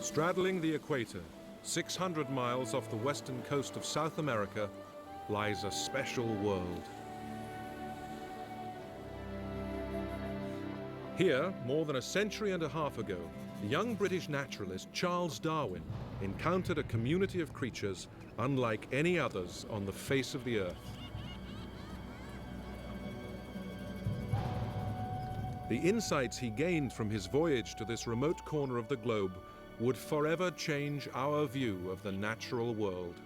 Straddling the equator, 600 miles off the western coast of South America, lies a special world. Here, more than a century and a half ago, the young British naturalist Charles Darwin encountered a community of creatures unlike any others on the face of the earth. The insights he gained from his voyage to this remote corner of the globe would forever change our view of the natural world.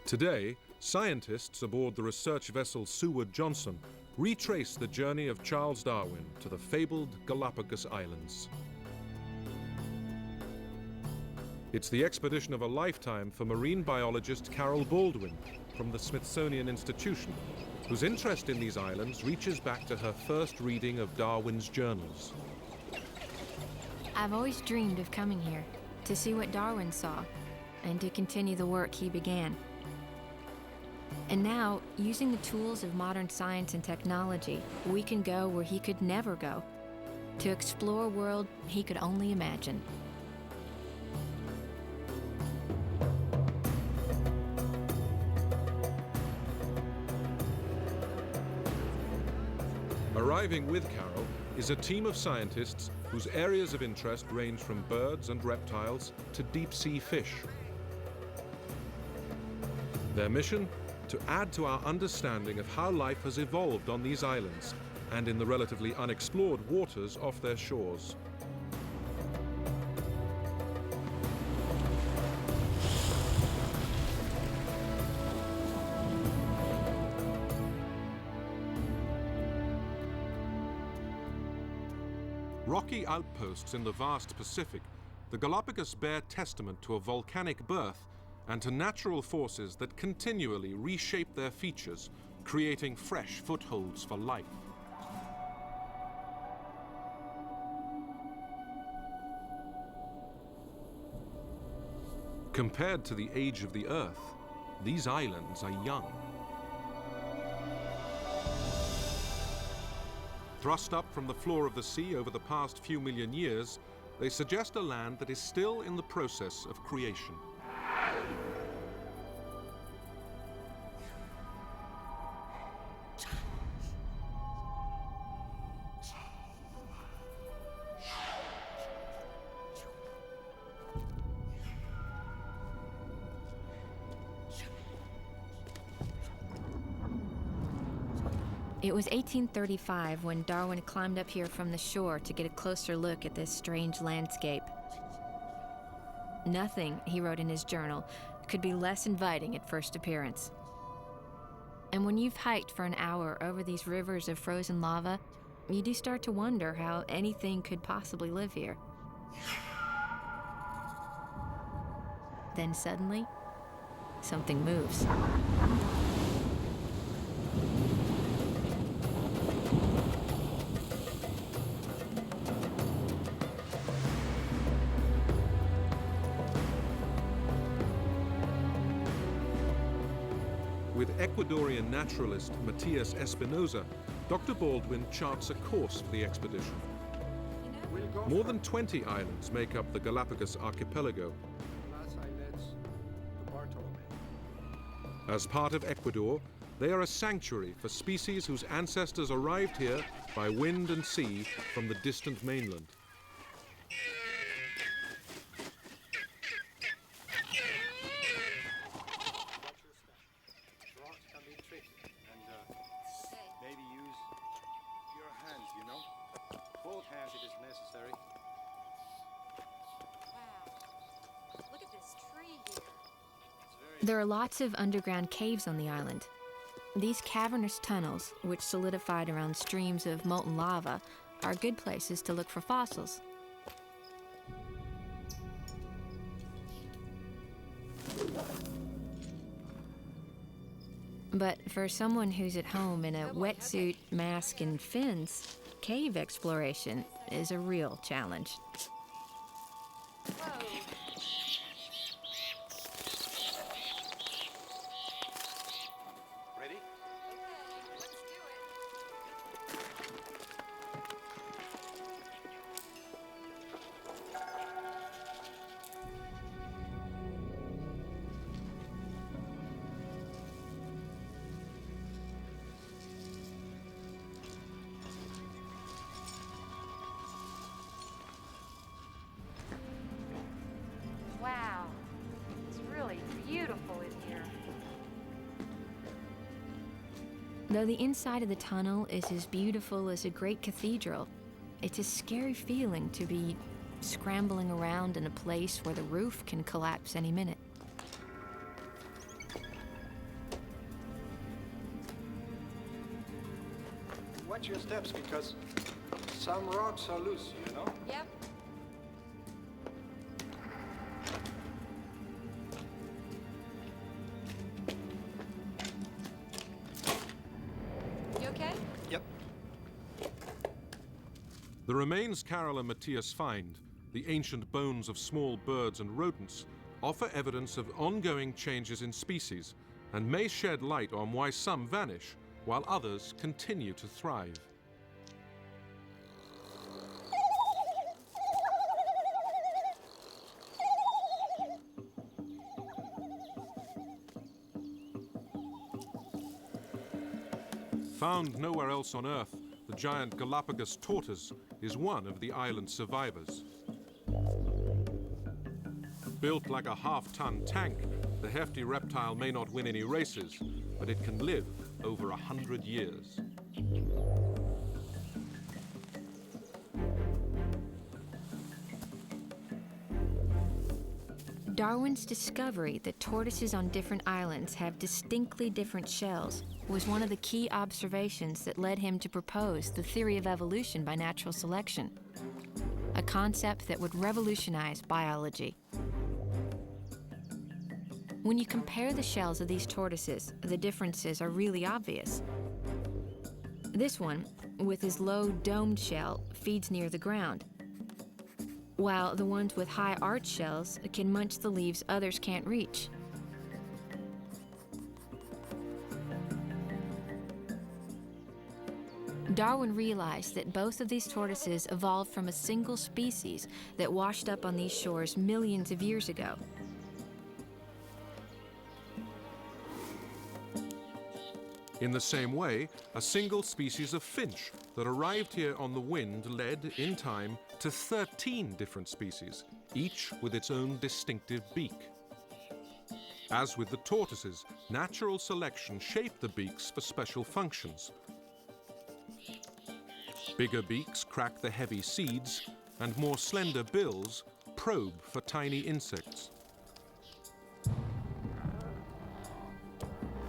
Today, scientists aboard the research vessel Seward Johnson retrace the journey of Charles Darwin to the fabled Galapagos Islands. It's the expedition of a lifetime for marine biologist Carol Baldwin from the Smithsonian Institution, whose interest in these islands reaches back to her first reading of Darwin's journals. I've always dreamed of coming here to see what Darwin saw and to continue the work he began. And now, using the tools of modern science and technology, we can go where he could never go, to explore a world he could only imagine. Arriving with Carol is a team of scientists whose areas of interest range from birds and reptiles to deep-sea fish. Their mission? To add to our understanding of how life has evolved on these islands and in the relatively unexplored waters off their shores. Rocky outposts in the vast Pacific, the Galapagos bear testament to a volcanic birth and to natural forces that continually reshape their features, creating fresh footholds for life. Compared to the age of the Earth, these islands are young. Thrust up from the floor of the sea over the past few million years, they suggest a land that is still in the process of creation. It was 1835 when Darwin climbed up here from the shore to get a closer look at this strange landscape. Nothing, he wrote in his journal, could be less inviting at first appearance. And when you've hiked for an hour over these rivers of frozen lava, you do start to wonder how anything could possibly live here. Then suddenly, something moves. With Ecuadorian naturalist Matias Espinosa, Dr. Baldwin charts a course for the expedition. More than 20 islands make up the Galapagos archipelago. As part of Ecuador, they are a sanctuary for species whose ancestors arrived here by wind and sea from the distant mainland. There are lots of underground caves on the island. These cavernous tunnels, which solidified around streams of molten lava, are good places to look for fossils. But for someone who's at home in a wetsuit, mask, and fins, cave exploration is a real challenge. Ready? Wow, it's really beautiful in here. Though the inside of the tunnel is as beautiful as a great cathedral, it's a scary feeling to be scrambling around in a place where the roof can collapse any minute. Watch your steps because some rocks are loose, you know? Yep. You okay? Yep. The remains Carol and Matthias find, the ancient bones of small birds and rodents, offer evidence of ongoing changes in species and may shed light on why some vanish while others continue to thrive. Found nowhere else on Earth, the giant Galapagos tortoise is one of the island's survivors. Built like a half-ton tank, the hefty reptile may not win any races, but it can live over 100 years. Darwin's discovery that tortoises on different islands have distinctly different shells was one of the key observations that led him to propose the theory of evolution by natural selection, a concept that would revolutionize biology. When you compare the shells of these tortoises, the differences are really obvious. This one, with his low domed shell, feeds near the ground, while the ones with high arched shells can munch the leaves others can't reach. Darwin realized that both of these tortoises evolved from a single species that washed up on these shores millions of years ago. In the same way, a single species of finch that arrived here on the wind led, in time, to 13 different species, each with its own distinctive beak. As with the tortoises, natural selection shaped the beaks for special functions. Bigger beaks crack the heavy seeds, and more slender bills probe for tiny insects.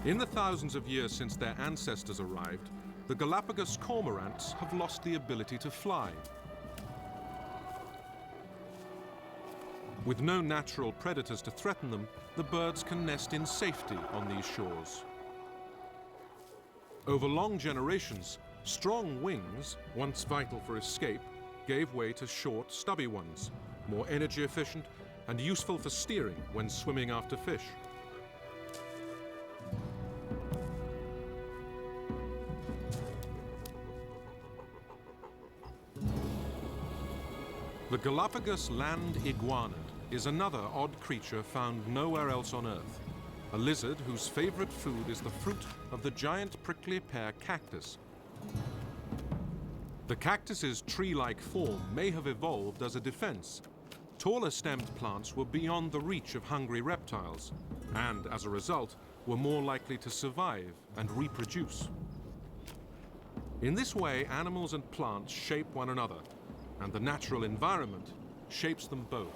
In the thousands of years since their ancestors arrived, the Galapagos cormorants have lost the ability to fly. With no natural predators to threaten them, the birds can nest in safety on these shores. Over long generations, strong wings, once vital for escape, gave way to short, stubby ones, more energy efficient and useful for steering when swimming after fish. The Galapagos land iguana is another odd creature found nowhere else on Earth, a lizard whose favorite food is the fruit of the giant prickly pear cactus. The cactus's tree-like form may have evolved as a defense. Taller stemmed plants were beyond the reach of hungry reptiles, and as a result, were more likely to survive and reproduce. In this way, animals and plants shape one another, and the natural environment shapes them both.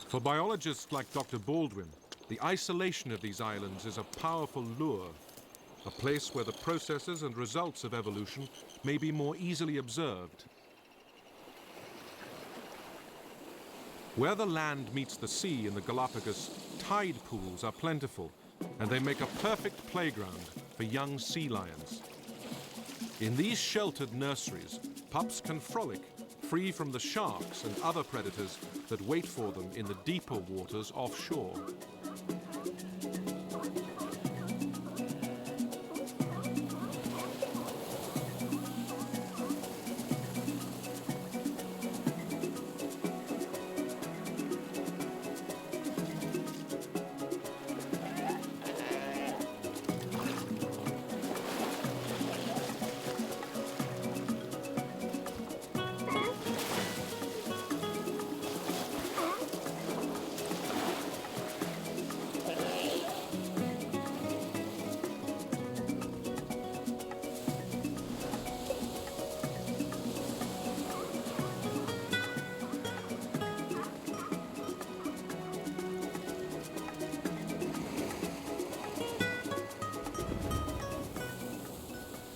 For biologists like Dr. Baldwin, the isolation of these islands is a powerful lure, a place where the processes and results of evolution may be more easily observed. Where the land meets the sea in the Galapagos, tide pools are plentiful, and they make a perfect playground for young sea lions. In these sheltered nurseries, pups can frolic, free from the sharks and other predators that wait for them in the deeper waters offshore.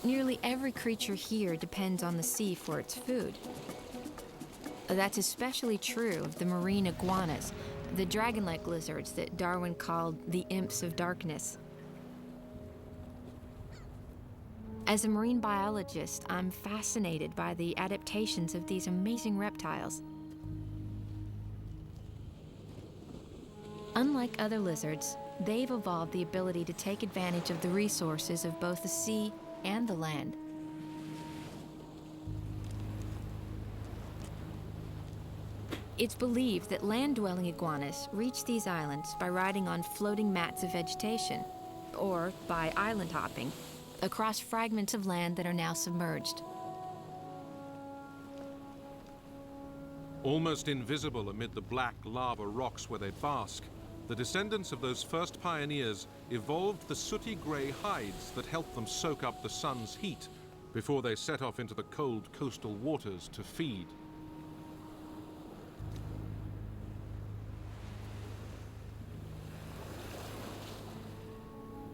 Nearly every creature here depends on the sea for its food. That's especially true of the marine iguanas, the dragon-like lizards that Darwin called the imps of darkness. As a marine biologist, I'm fascinated by the adaptations of these amazing reptiles. Unlike other lizards, they've evolved the ability to take advantage of the resources of both the sea and the land. It's believed that land-dwelling iguanas reach these islands by riding on floating mats of vegetation, or by island hopping across fragments of land that are now submerged. Almost invisible amid the black lava rocks where they bask, the descendants of those first pioneers evolved the sooty gray hides that helped them soak up the sun's heat before they set off into the cold coastal waters to feed.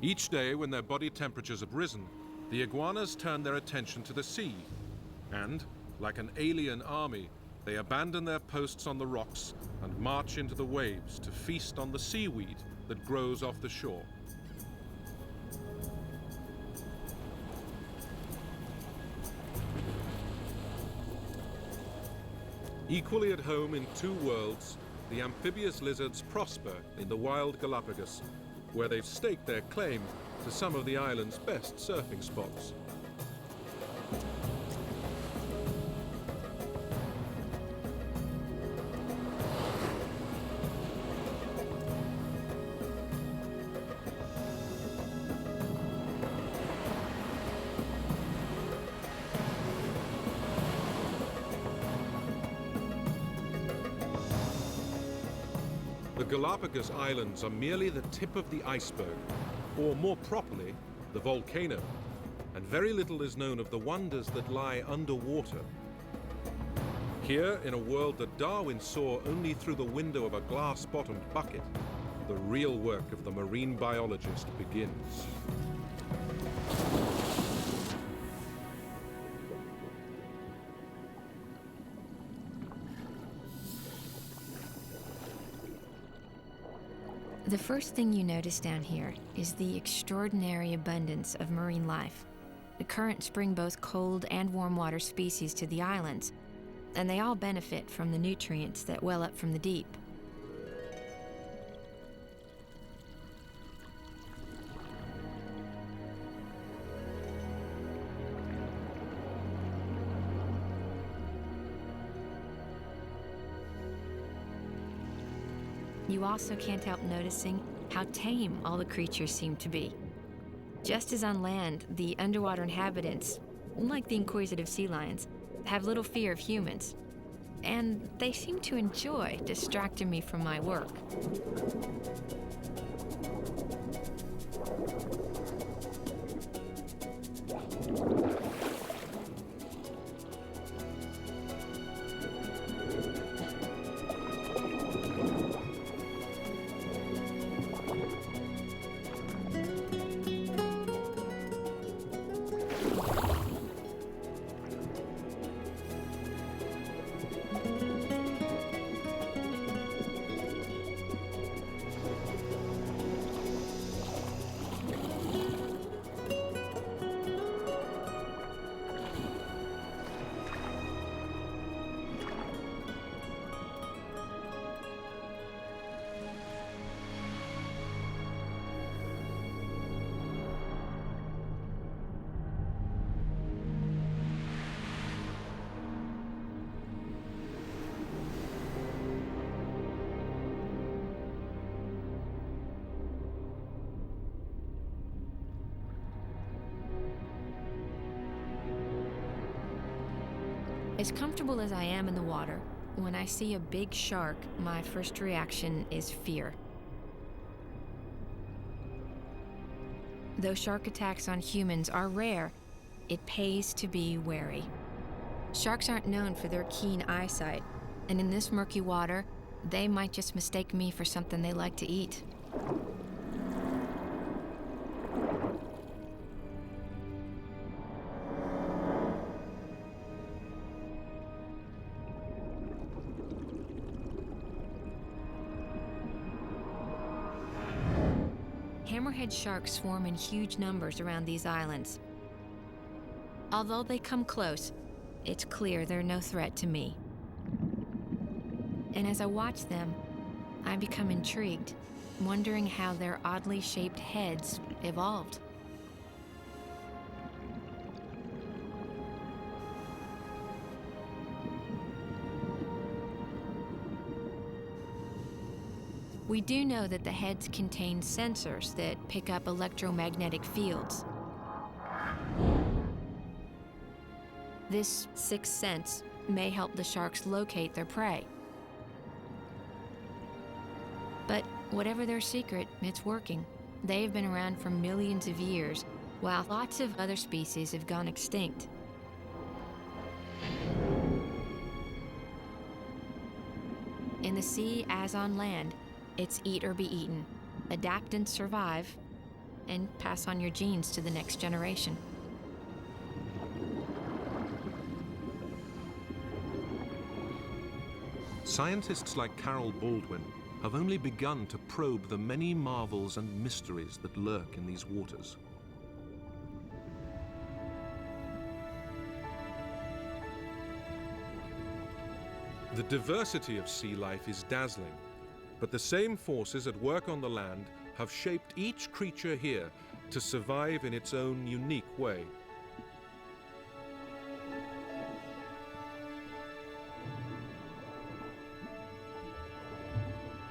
Each day when their body temperatures have risen, the iguanas turn their attention to the sea, and, like an alien army, they abandon their posts on the rocks and march into the waves to feast on the seaweed that grows off the shore. Equally at home in two worlds, the amphibious lizards prosper in the wild Galapagos, where they've staked their claim to some of the island's best surfing spots. The Galapagos Islands are merely the tip of the iceberg, or more properly, the volcano, and very little is known of the wonders that lie underwater. Here, in a world that Darwin saw only through the window of a glass-bottomed bucket, the real work of the marine biologist begins. The first thing you notice down here is the extraordinary abundance of marine life. The currents bring both cold and warm water species to the islands, and they all benefit from the nutrients that well up from the deep. You also can't help noticing how tame all the creatures seem to be. Just as on land, the underwater inhabitants, like the inquisitive sea lions, have little fear of humans. And they seem to enjoy distracting me from my work. As comfortable as I am in the water, when I see a big shark, my first reaction is fear. Though shark attacks on humans are rare, it pays to be wary. Sharks aren't known for their keen eyesight, and in this murky water, they might just mistake me for something they like to eat. Hammerhead sharks swarm in huge numbers around these islands. Although they come close, it's clear they're no threat to me. And as I watch them, I become intrigued, wondering how their oddly shaped heads evolved. We do know that the heads contain sensors that pick up electromagnetic fields. This sixth sense may help the sharks locate their prey. But whatever their secret, it's working. They've been around for millions of years, while lots of other species have gone extinct. In the sea, as on land, it's eat or be eaten, adapt and survive, and pass on your genes to the next generation. Scientists like Carol Baldwin have only begun to probe the many marvels and mysteries that lurk in these waters. The diversity of sea life is dazzling, but the same forces at work on the land have shaped each creature here to survive in its own unique way.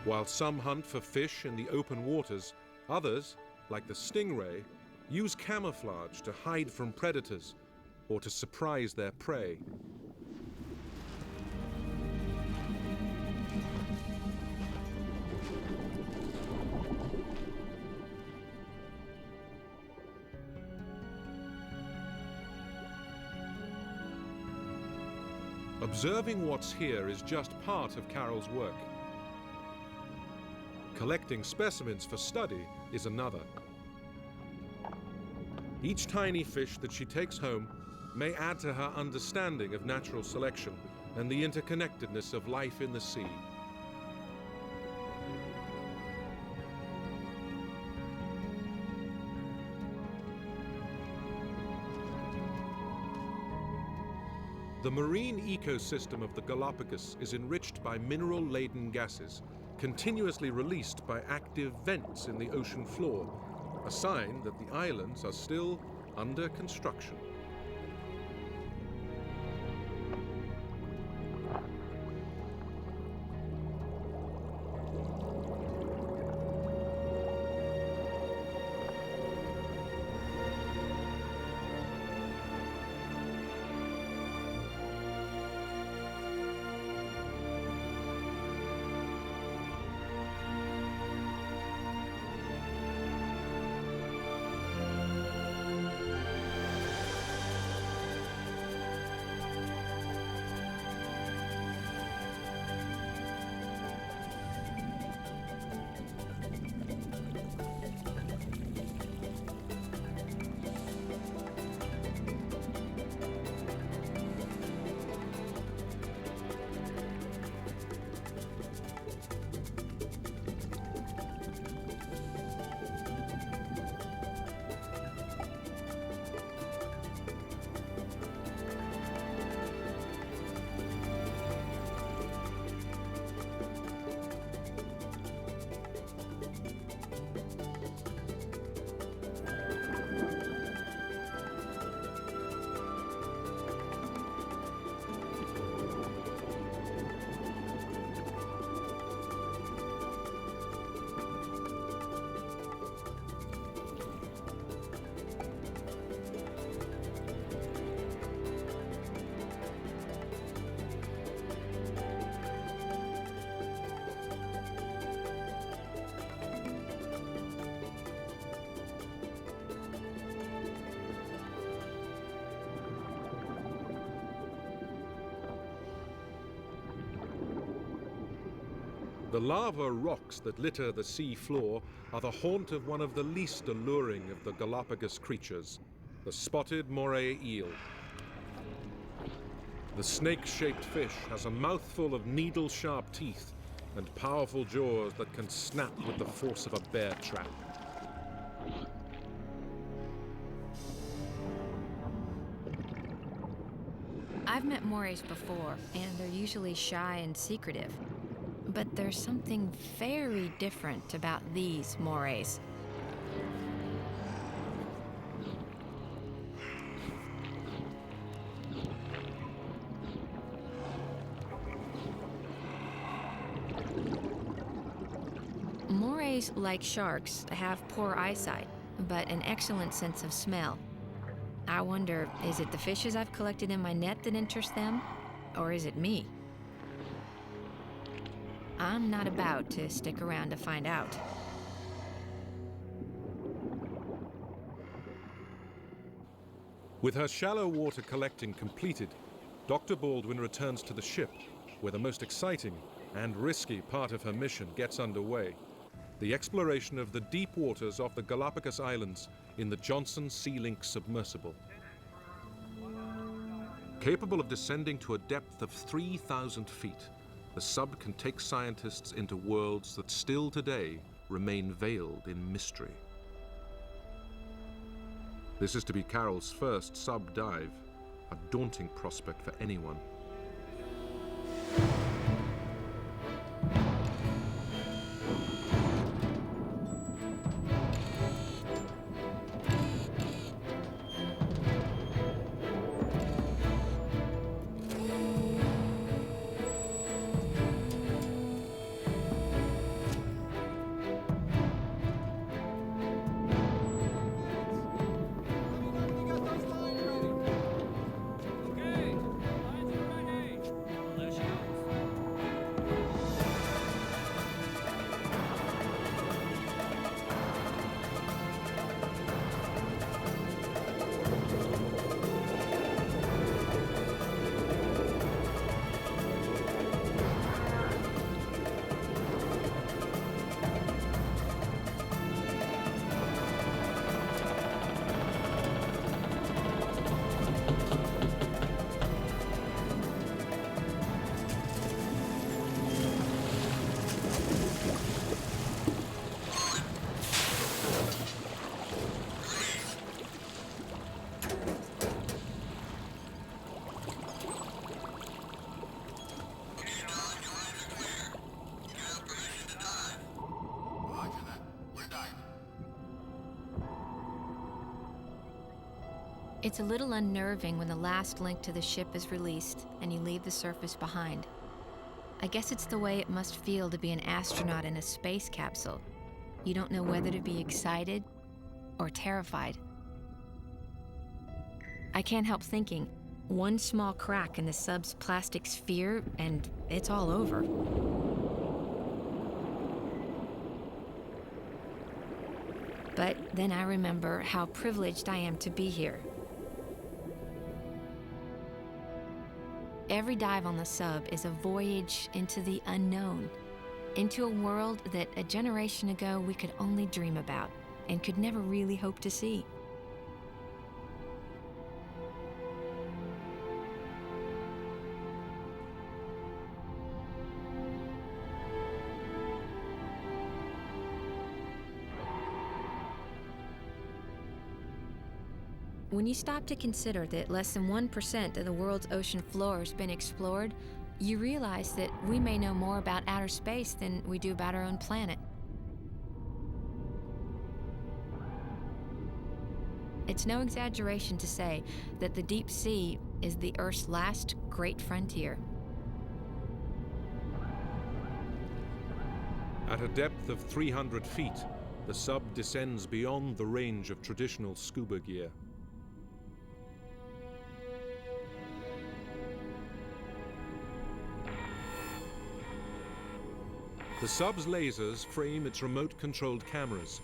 While some hunt for fish in the open waters, others, like the stingray, use camouflage to hide from predators or to surprise their prey. Observing what's here is just part of Carol's work. Collecting specimens for study is another. Each tiny fish that she takes home may add to her understanding of natural selection and the interconnectedness of life in the sea. The marine ecosystem of the Galapagos is enriched by mineral-laden gases, continuously released by active vents in the ocean floor, a sign that the islands are still under construction. The lava rocks that litter the sea floor are the haunt of one of the least alluring of the Galapagos creatures, the spotted moray eel. The snake-shaped fish has a mouthful of needle-sharp teeth and powerful jaws that can snap with the force of a bear trap. I've met morays before, and they're usually shy and secretive. But there's something very different about these morays. Morays, like sharks, have poor eyesight, but an excellent sense of smell. I wonder, is it the fishes I've collected in my net that interest them, or is it me? I'm not about to stick around to find out. With her shallow water collecting completed, Dr. Baldwin returns to the ship, where the most exciting and risky part of her mission gets underway: the exploration of the deep waters off the Galapagos Islands in the Johnson Sea Link submersible. Capable of descending to a depth of 3,000 feet, the sub can take scientists into worlds that still today remain veiled in mystery. This is to be Carol's first sub dive, a daunting prospect for anyone. It's a little unnerving when the last link to the ship is released and you leave the surface behind. I guess it's the way it must feel to be an astronaut in a space capsule. You don't know whether to be excited or terrified. I can't help thinking, one small crack in the sub's plastic sphere and it's all over. But then I remember how privileged I am to be here. Every dive on the sub is a voyage into the unknown, into a world that a generation ago we could only dream about and could never really hope to see. When you stop to consider that less than 1% of the world's ocean floor has been explored, you realize that we may know more about outer space than we do about our own planet. It's no exaggeration to say that the deep sea is the Earth's last great frontier. At a depth of 300 feet, the sub descends beyond the range of traditional scuba gear. The sub's lasers frame its remote-controlled cameras,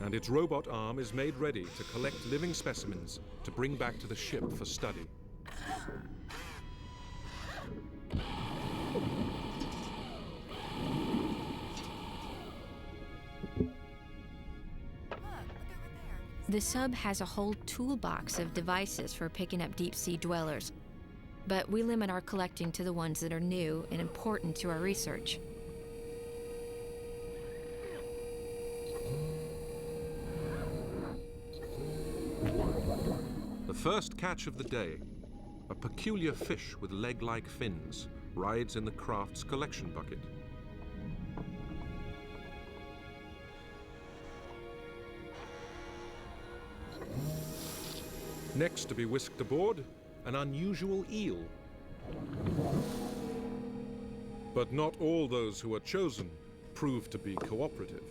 and its robot arm is made ready to collect living specimens to bring back to the ship for study. The sub has a whole toolbox of devices for picking up deep-sea dwellers, but we limit our collecting to the ones that are new and important to our research. The first catch of the day, a peculiar fish with leg-like fins, rides in the craft's collection bucket. Next to be whisked aboard, an unusual eel. But not all those who are chosen prove to be cooperative.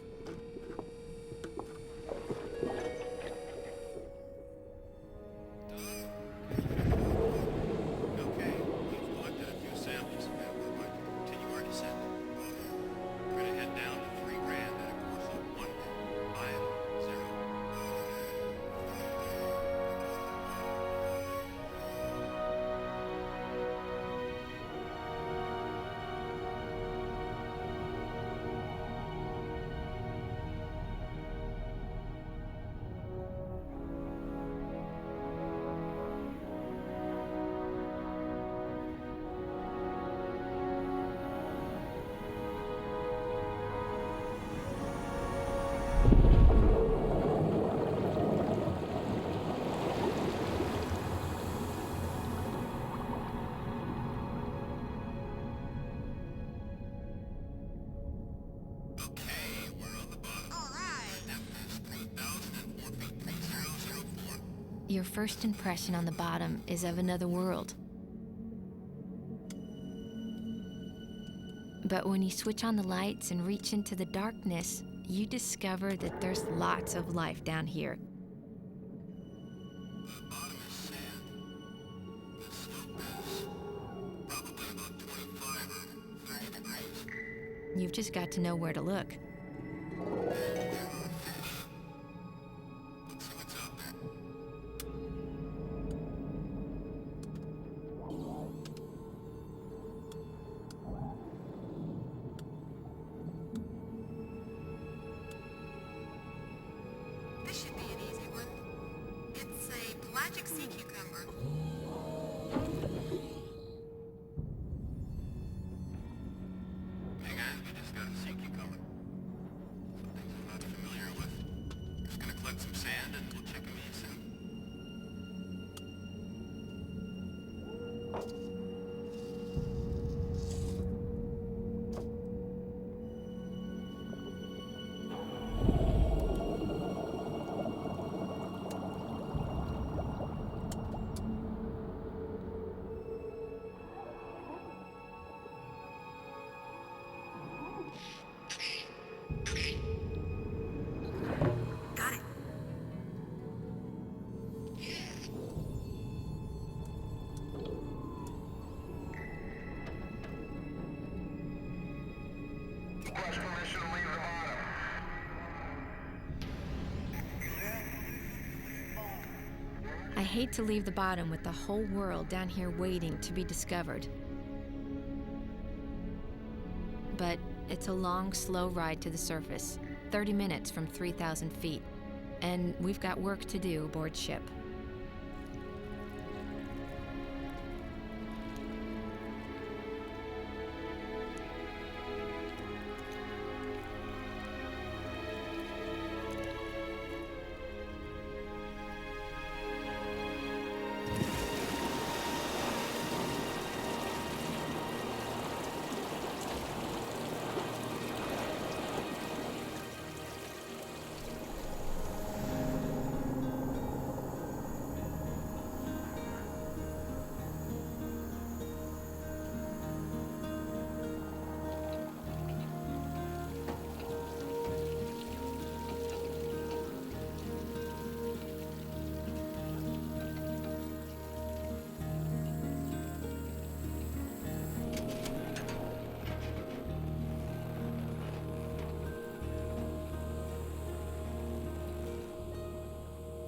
Your first impression on the bottom is of another world. But when you switch on the lights and reach into the darkness, you discover that there's lots of life down here. The bottom is sand. The slope is probably about 25 or 30 degrees. You've just got to know where to look. Let's see what's out there. This should be an easy one. It's a pelagic sea cucumber. Hey guys, we just got a sea cucumber. Some things I'm not familiar with. We're just gonna collect some sand and we'll check them in soon. Got it. Request permission to leave the bottom. I hate to leave the bottom with the whole world down here waiting to be discovered. But it's a long, slow ride to the surface, 30 minutes from 3,000 feet, and we've got work to do aboard ship.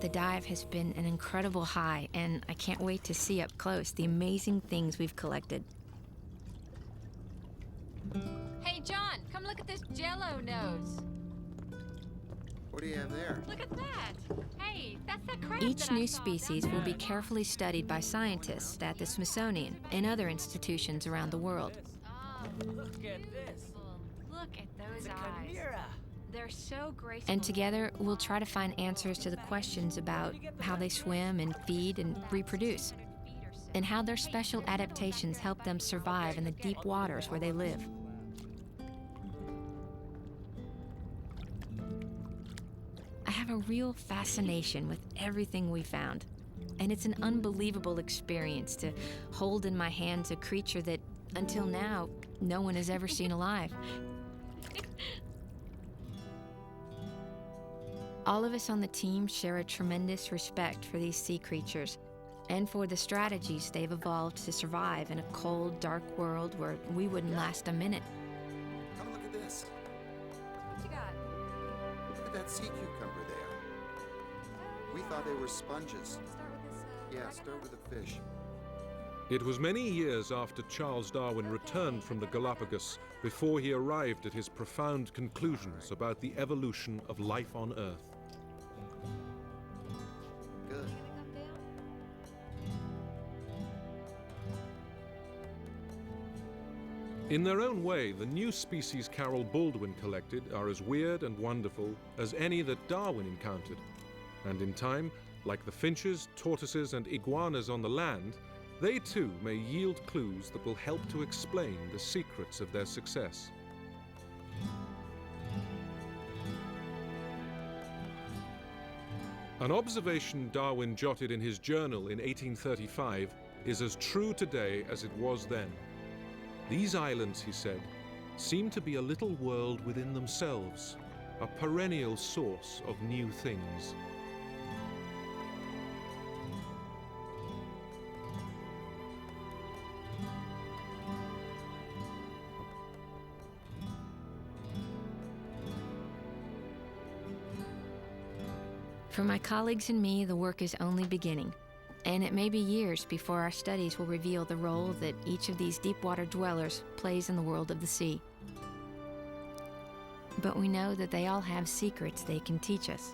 The dive has been an incredible high, and I can't wait to see up close the amazing things we've collected. Hey, John, come look at this Jell-O nose. What do you have there? Look at that! Hey, that's that crab Each that I new saw species down will be there. carefully studied by scientists at the Smithsonian and other institutions around the world. Oh, Look at this. look at those It's a eyes. chimera. They're so graceful. And together, we'll try to find answers to the questions about how they swim and feed and reproduce, and how their special adaptations help them survive in the deep waters where they live. I have a real fascination with everything we found, and it's an unbelievable experience to hold in my hands a creature that, until now, no one has ever seen alive. All of us on the team share a tremendous respect for these sea creatures and for the strategies they've evolved to survive in a cold, dark world where we wouldn't last a minute. Come look at this. What you got? Look at that sea cucumber there. We thought they were sponges. Start with this. Yeah, start with a fish. It was many years after Charles Darwin returned from the Galapagos before he arrived at his profound conclusions about the evolution of life on Earth. Good. In their own way, the new species Carol Baldwin collected are as weird and wonderful as any that Darwin encountered. And in time, like the finches, tortoises, and iguanas on the land, they too may yield clues that will help to explain the secrets of their success. An observation Darwin jotted in his journal in 1835 is as true today as it was then. These islands, he said, seem to be a little world within themselves, a perennial source of new things. For my colleagues and me, the work is only beginning, and it may be years before our studies will reveal the role that each of these deep water dwellers plays in the world of the sea. But we know that they all have secrets they can teach us.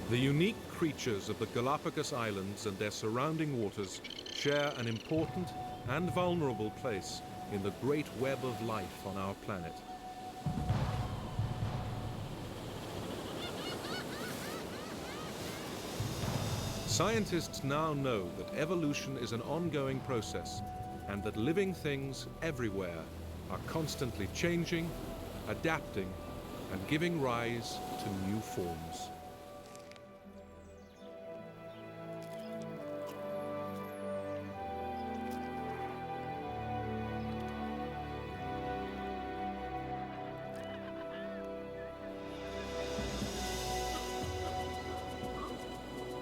The unique creatures of the Galapagos Islands and their surrounding waters share an important and vulnerable place in the great web of life on our planet. Scientists now know that evolution is an ongoing process and that living things everywhere are constantly changing, adapting, and giving rise to new forms.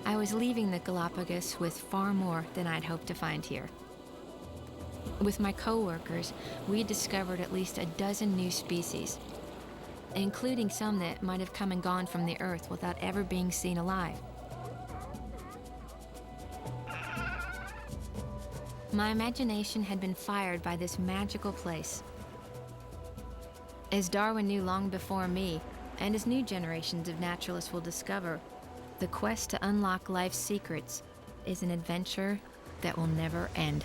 I was leaving the Galapagos with far more than I'd hoped to find here. With my co-workers, we discovered at least a dozen new species, including some that might have come and gone from the Earth without ever being seen alive. My imagination had been fired by this magical place. As Darwin knew long before me, and as new generations of naturalists will discover, the quest to unlock life's secrets is an adventure that will never end.